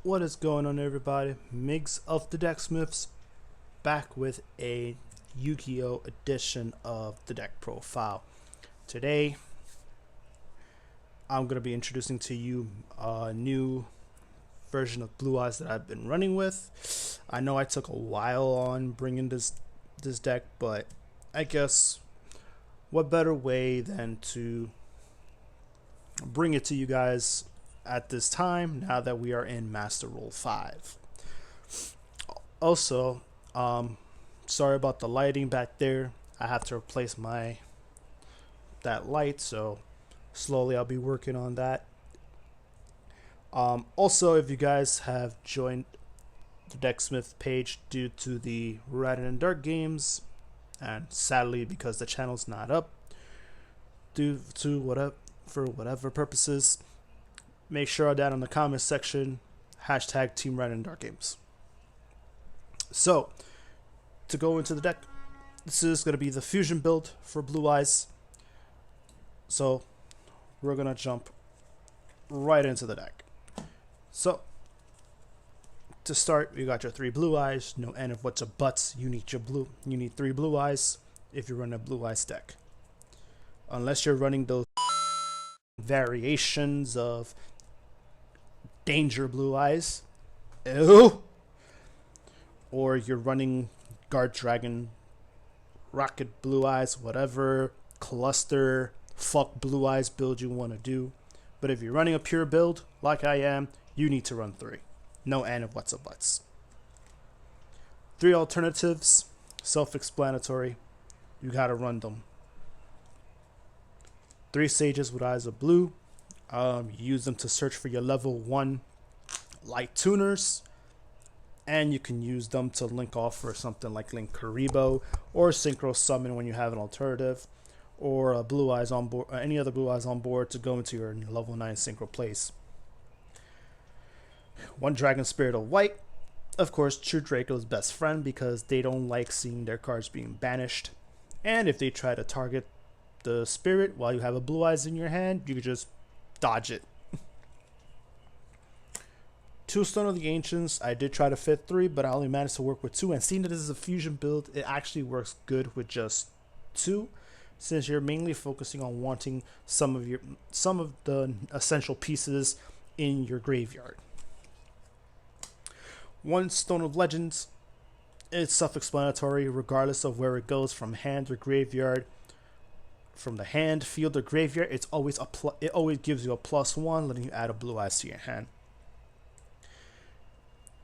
What is going on, everybody? Migz of the Decksmiths back with a Yugioh edition of the deck profile. Today I'm going to be introducing to you a new version of Blue Eyes that I've been running with. I know I took a while on bringing this deck, but I guess what better way than to bring it to you guys at this time, now that we are in Master Rule 5. Also, sorry about the lighting back there. I have to replace that light, so slowly I'll be working on that. Also, if you guys have joined the Decksmith page due to the Red and Dark games, and sadly because the channel's not up due to whatever purposes, make sure down in the comments section hashtag Team Red and Dark Games. So, to go into the deck, this is going to be the fusion build for Blue Eyes. So, we're going to jump right into the deck. So, to start, you got your 3 Blue Eyes, no end of what's a buts. You need 3 Blue Eyes if you run a Blue Eyes deck. Unless you're running those variations of Danger Blue Eyes, ew, or you're running Guard Dragon, Rocket Blue Eyes, whatever cluster fuck Blue Eyes build you want to do. But if you're running a pure build like I am, you need to run 3. No end of what's a buts. 3 alternatives, self-explanatory. You gotta run them. 3 Sages with Eyes of Blue. You use them to search for your level 1 light tuners, and you can use them to link off for something like Link Karibo or Synchro Summon when you have an alternative, or a Blue Eyes on board, or any other Blue Eyes on board to go into your level 9 Synchro place. 1 Dragon Spirit of White. Of course, True Draco's best friend because they don't like seeing their cards being banished, and if they try to target the spirit while you have a Blue Eyes in your hand, you can just dodge it. 2 Stone of the Ancients. I did try to fit 3, but I only managed to work with 2, and seeing that this is a fusion build, it actually works good with just 2, since you're mainly focusing on wanting some of the essential pieces in your graveyard. 1 Stone of Legends. It's self-explanatory regardless of where it goes, from hand or graveyard. From the hand, field, or graveyard, it always gives you a +1, letting you add a Blue Eyes to your hand.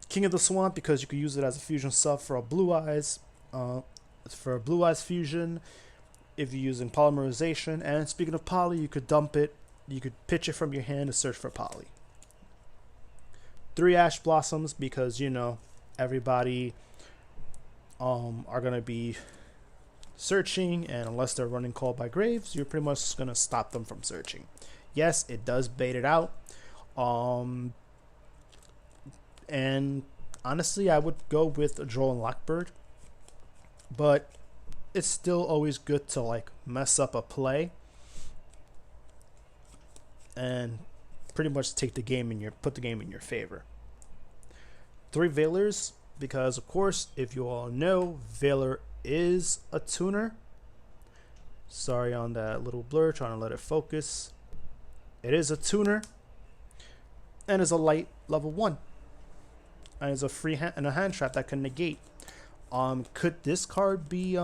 King of the Swamp, because you could use it as a fusion sub for a Blue Eyes, for a Blue Eyes fusion, if you're using polymerization. And speaking of poly, you could dump it, you could pitch it from your hand to search for poly. 3 Ash Blossoms, because you know everybody are gonna be searching, and unless they're running Call by Graves, you're pretty much gonna stop them from searching. Yes, it does bait it out, and honestly I would go with Joel and Lockbird, but it's still always good to like mess up a play and pretty much put the game in your favor. 3 Veilers, because of course, if you all know, Veiler is a tuner. Sorry on that little blur, trying to let it focus. It is a tuner and is a light level 1, and is a free hand and a hand trap that can negate. Could this card be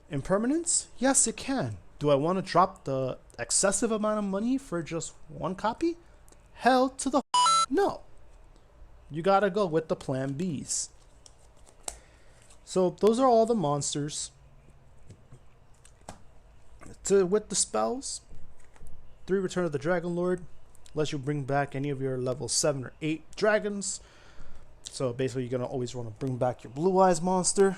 impermanence? Yes, it can. Do I want to drop the excessive amount of money for just 1 copy? Hell to the no. You gotta go with the plan Bs. So those are all the monsters. With the spells, 3 Return of the Dragon Lord lets you bring back any of your level 7 or 8 dragons. So basically you're gonna always want to bring back your Blue Eyes monster.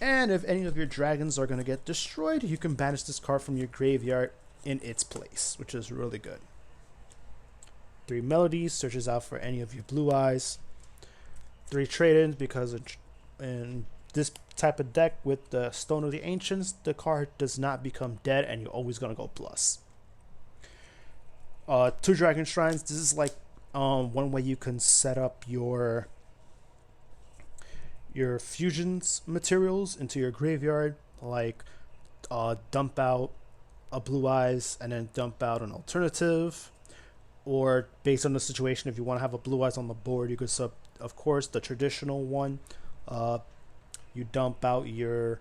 And if any of your dragons are gonna get destroyed, you can banish this card from your graveyard in its place, which is really good. 3 Melodies, searches out for any of your Blue Eyes. 3 Trade-ins, because in this type of deck with the Stone of the Ancients, the card does not become dead and you're always going to go plus. 2 Dragon Shrines. This is like one way you can set up your fusions materials into your graveyard, like dump out a blue eyes and then dump out an alternative, or based on the situation, if you want to have a blue eyes on the board, you could sub, of course, the traditional one. You dump out your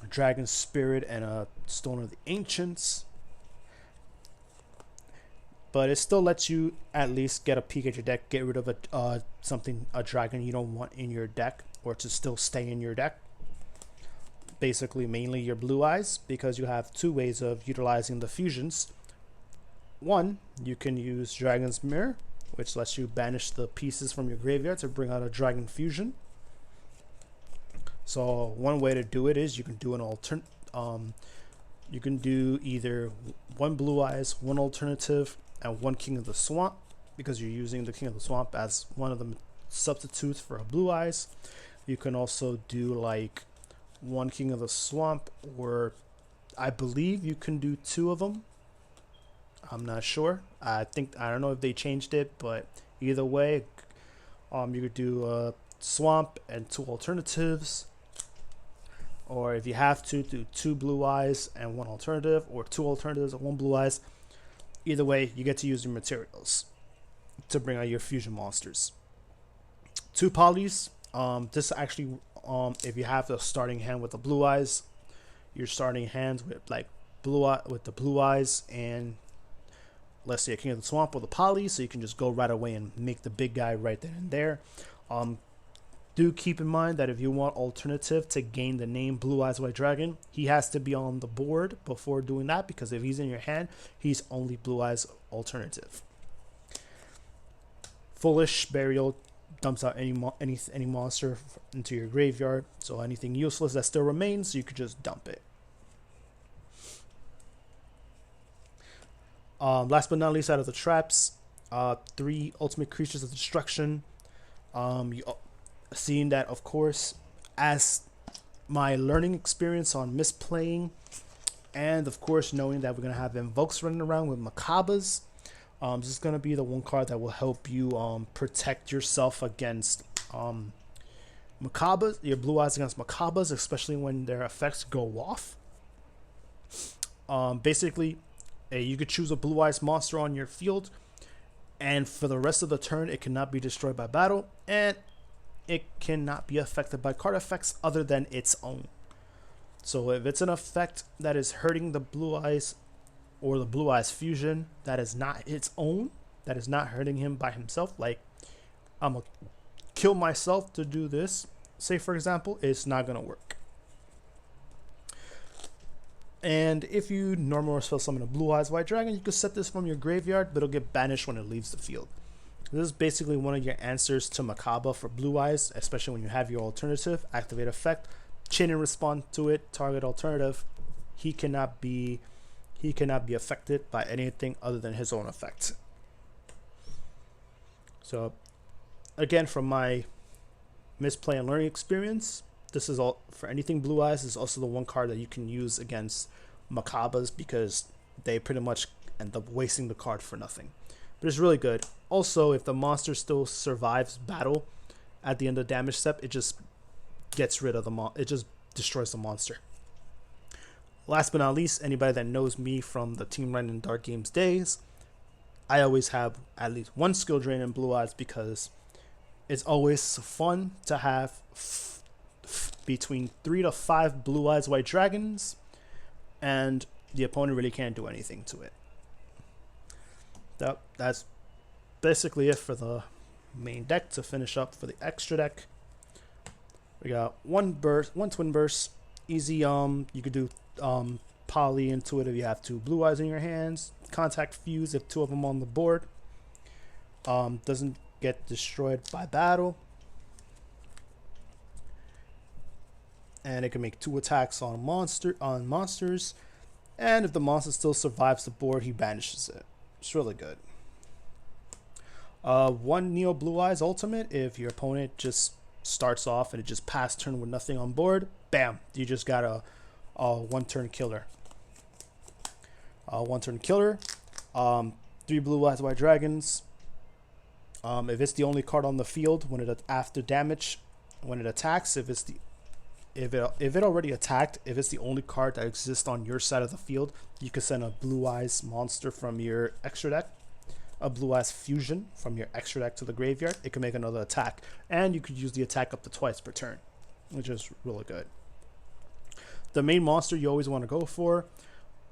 dragon spirit and a stone of the ancients, but it still lets you at least get a peek at your deck, get rid of a dragon you don't want in your deck, or to still stay in your deck. Basically, mainly your blue eyes, because you have two ways of utilizing the fusions. One, you can use Dragon's Mirror, which lets you banish the pieces from your graveyard to bring out a dragon fusion. So one way to do it is you can do you can do either one blue eyes, one alternative, and one King of the Swamp, because you're using the King of the Swamp as one of the substitutes for a blue eyes. You can also do like one King of the Swamp, or I believe you can do two of them. I'm not sure. I don't know if they changed it, but either way, you could do a swamp and two alternatives, or if you have to, do two blue eyes and one alternative, or two alternatives and one blue eyes. Either way, you get to use your materials to bring out your fusion monsters. Two polys. This actually, if you have the starting hand with the blue eyes, your starting hands with like with the blue eyes and let's say a King of the Swamp or the poly, so you can just go right away and make the big guy right then and there. Do keep in mind that if you want alternative to gain the name Blue Eyes White Dragon, he has to be on the board before doing that, because if he's in your hand, he's only Blue Eyes alternative. Foolish Burial dumps out any monster into your graveyard, so anything useless that still remains, you could just dump it. Last but not least, out of the traps, 3 ultimate creatures of destruction. Seeing that, of course, as my learning experience on misplaying, and of course knowing that we're gonna have invokes running around with macabres, this is gonna be the one card that will help you protect yourself against macabres, your blue eyes against macabres, especially when their effects go off. Basically, you could choose a blue eyes monster on your field, and for the rest of the turn, it cannot be destroyed by battle, and it cannot be affected by card effects other than its own. So if it's an effect that is hurting the blue eyes or the blue eyes fusion that is not its own, that is not hurting him by himself, like I'm gonna kill myself to do this, say for example, it's not gonna work. And if you normal or spell summon a Blue Eyes White Dragon, you can set this from your graveyard, but it'll get banished when it leaves the field. This is basically one of your answers to Macabre for Blue Eyes, especially when you have your alternative, activate effect, chain and respond to it, target alternative. He cannot be affected by anything other than his own effect. So again, from my misplay and learning experience, this is all for anything Blue Eyes. This is also the one card that you can use against Macabres, because they pretty much end up wasting the card for nothing. But it's really good. Also, if the monster still survives battle at the end of the damage step, it just gets rid of it just destroys the monster. Last but not least, anybody that knows me from the Team Red and Dark Games days, I always have at least one skill drain in Blue Eyes, because it's always fun to have between 3 to 5 Blue Eyes White Dragons, and the opponent really can't do anything to it. That's basically it for the main deck. To finish up for the extra deck, we got one twin burst, easy. You could do poly into it if you have 2 blue eyes in your hands. Contact fuse if 2 of them on the board. Doesn't get destroyed by battle, and it can make 2 attacks on monsters. And if the monster still survives the board, he banishes it. It's really good. 1 Neo Blue Eyes ultimate. If your opponent just starts off and it just passed turn with nothing on board, bam, you just got a 1-turn killer. 1-turn killer. 3 Blue Eyes White Dragons. If it's the only card on the field when it after damage, when it attacks, if it already attacked, if it's the only card that exists on your side of the field, you can send a Blue Eyes monster from your extra deck, a Blue Eyes fusion from your extra deck to the graveyard. It can make another attack, and you could use the attack up to twice per turn, which is really good. The main monster you always want to go for,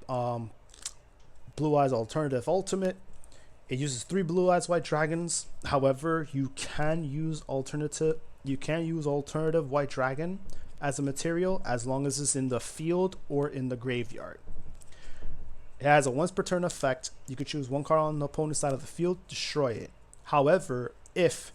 Blue Eyes Alternative Ultimate. It uses 3 Blue Eyes White Dragons. However, you can use alternative White Dragon as a material as long as it's in the field or in the graveyard. It has a once per turn effect. You could choose one card on the opponent's side of the field, destroy it. However, if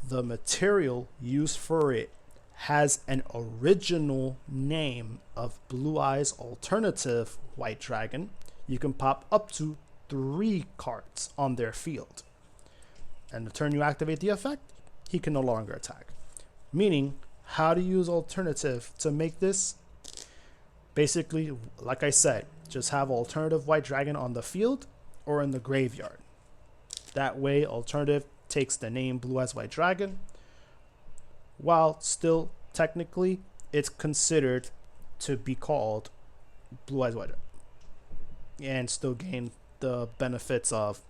the material used for it has an original name of Blue Eyes Alternative White Dragon, you can pop up to 3 cards on their field. And the turn you activate the effect, he can no longer attack. Meaning, how to use alternative to make this? Basically, like I said, just have alternative White Dragon on the field or in the graveyard. That way, alternative takes the name Blue Eyes White Dragon, while still technically it's considered to be called Blue Eyes White Dragon, and still gain the benefits of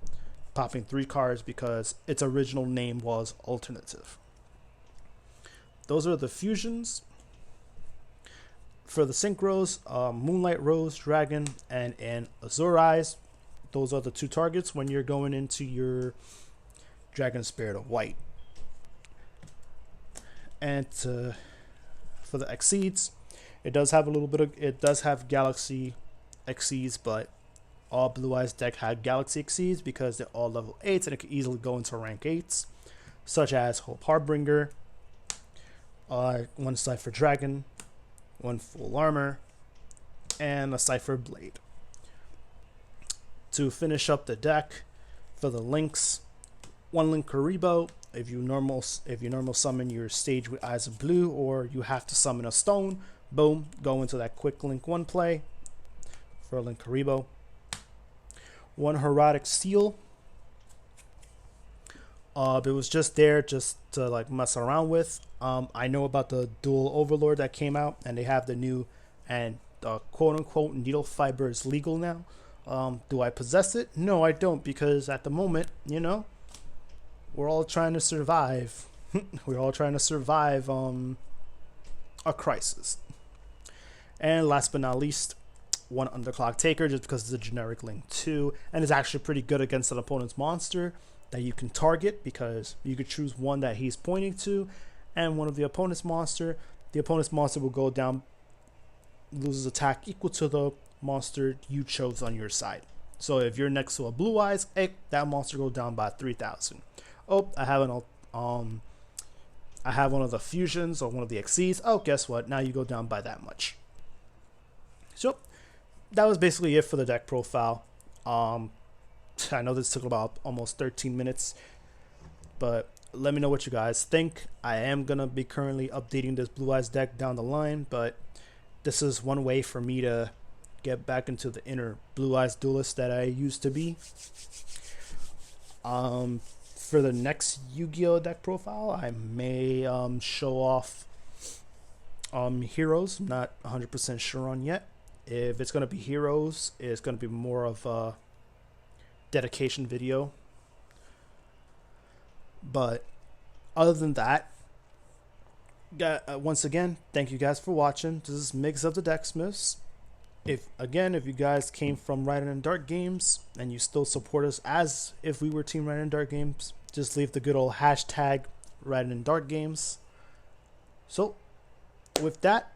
popping 3 cards because its original name was alternative. Those are the fusions. For the synchros, Moonlight Rose Dragon and an Azure Eyes. Those are the 2 targets when you're going into your Dragon Spirit of White. And for the Exceeds, it does have Galaxy Exceeds, but all Blue Eyes deck had Galaxy Exceeds because they're all level 8s and it can easily go into rank 8s, such as Hope Harbinger, 1 Cypher Dragon, 1 Full Armor, and a Cypher Blade. To finish up the deck, for the links, 1 Linkuriboh. If you normal summon your stage with Eyes of Blue, or you have to summon a stone, boom, go into that quick link 1 play for Linkuriboh. 1 Herodic Seal. It was just there just to like mess around with. I know about the Dual Overlord that came out, and they have the new and quote unquote needle fiber is legal now. Do I possess it? No, I don't, because at the moment, you know, we're all trying to survive. We're all trying to survive a crisis. And last but not least, 1 Underclock Taker, just because it's a generic link 2, and it's actually pretty good against an opponent's monster that you can target, because you could choose one that he's pointing to and one of the opponent's monster. The opponent's monster will go down, loses attack equal to the monster you chose on your side. So if you're next to a Blue Eyes, hey, that monster go down by 3,000. Oh, I have one of the fusions or one of the Exceeds. Oh, guess what? Now you go down by that much. So that was basically it for the deck profile. I know this took about almost 13 minutes, but let me know what you guys think. I am gonna be currently updating this Blue Eyes deck down the line, but this is one way for me to get back into the inner Blue Eyes duelist that I used to be. For the next Yu-Gi-Oh deck profile, I may show off heroes. I'm not 100% sure on yet. If it's gonna be heroes, it's gonna be more of a dedication video. But other than that, once again, thank you guys for watching. This is Migz of the Decksmiths. If you guys came from Riding in Dark Games and you still support us as if we were Team Riding in Dark Games, just leave the good old hashtag Riding in Dark Games. So with that,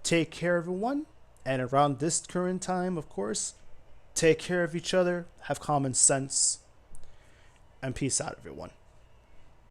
take care everyone, and around this current time, of course, take care of each other, have common sense, and peace out everyone.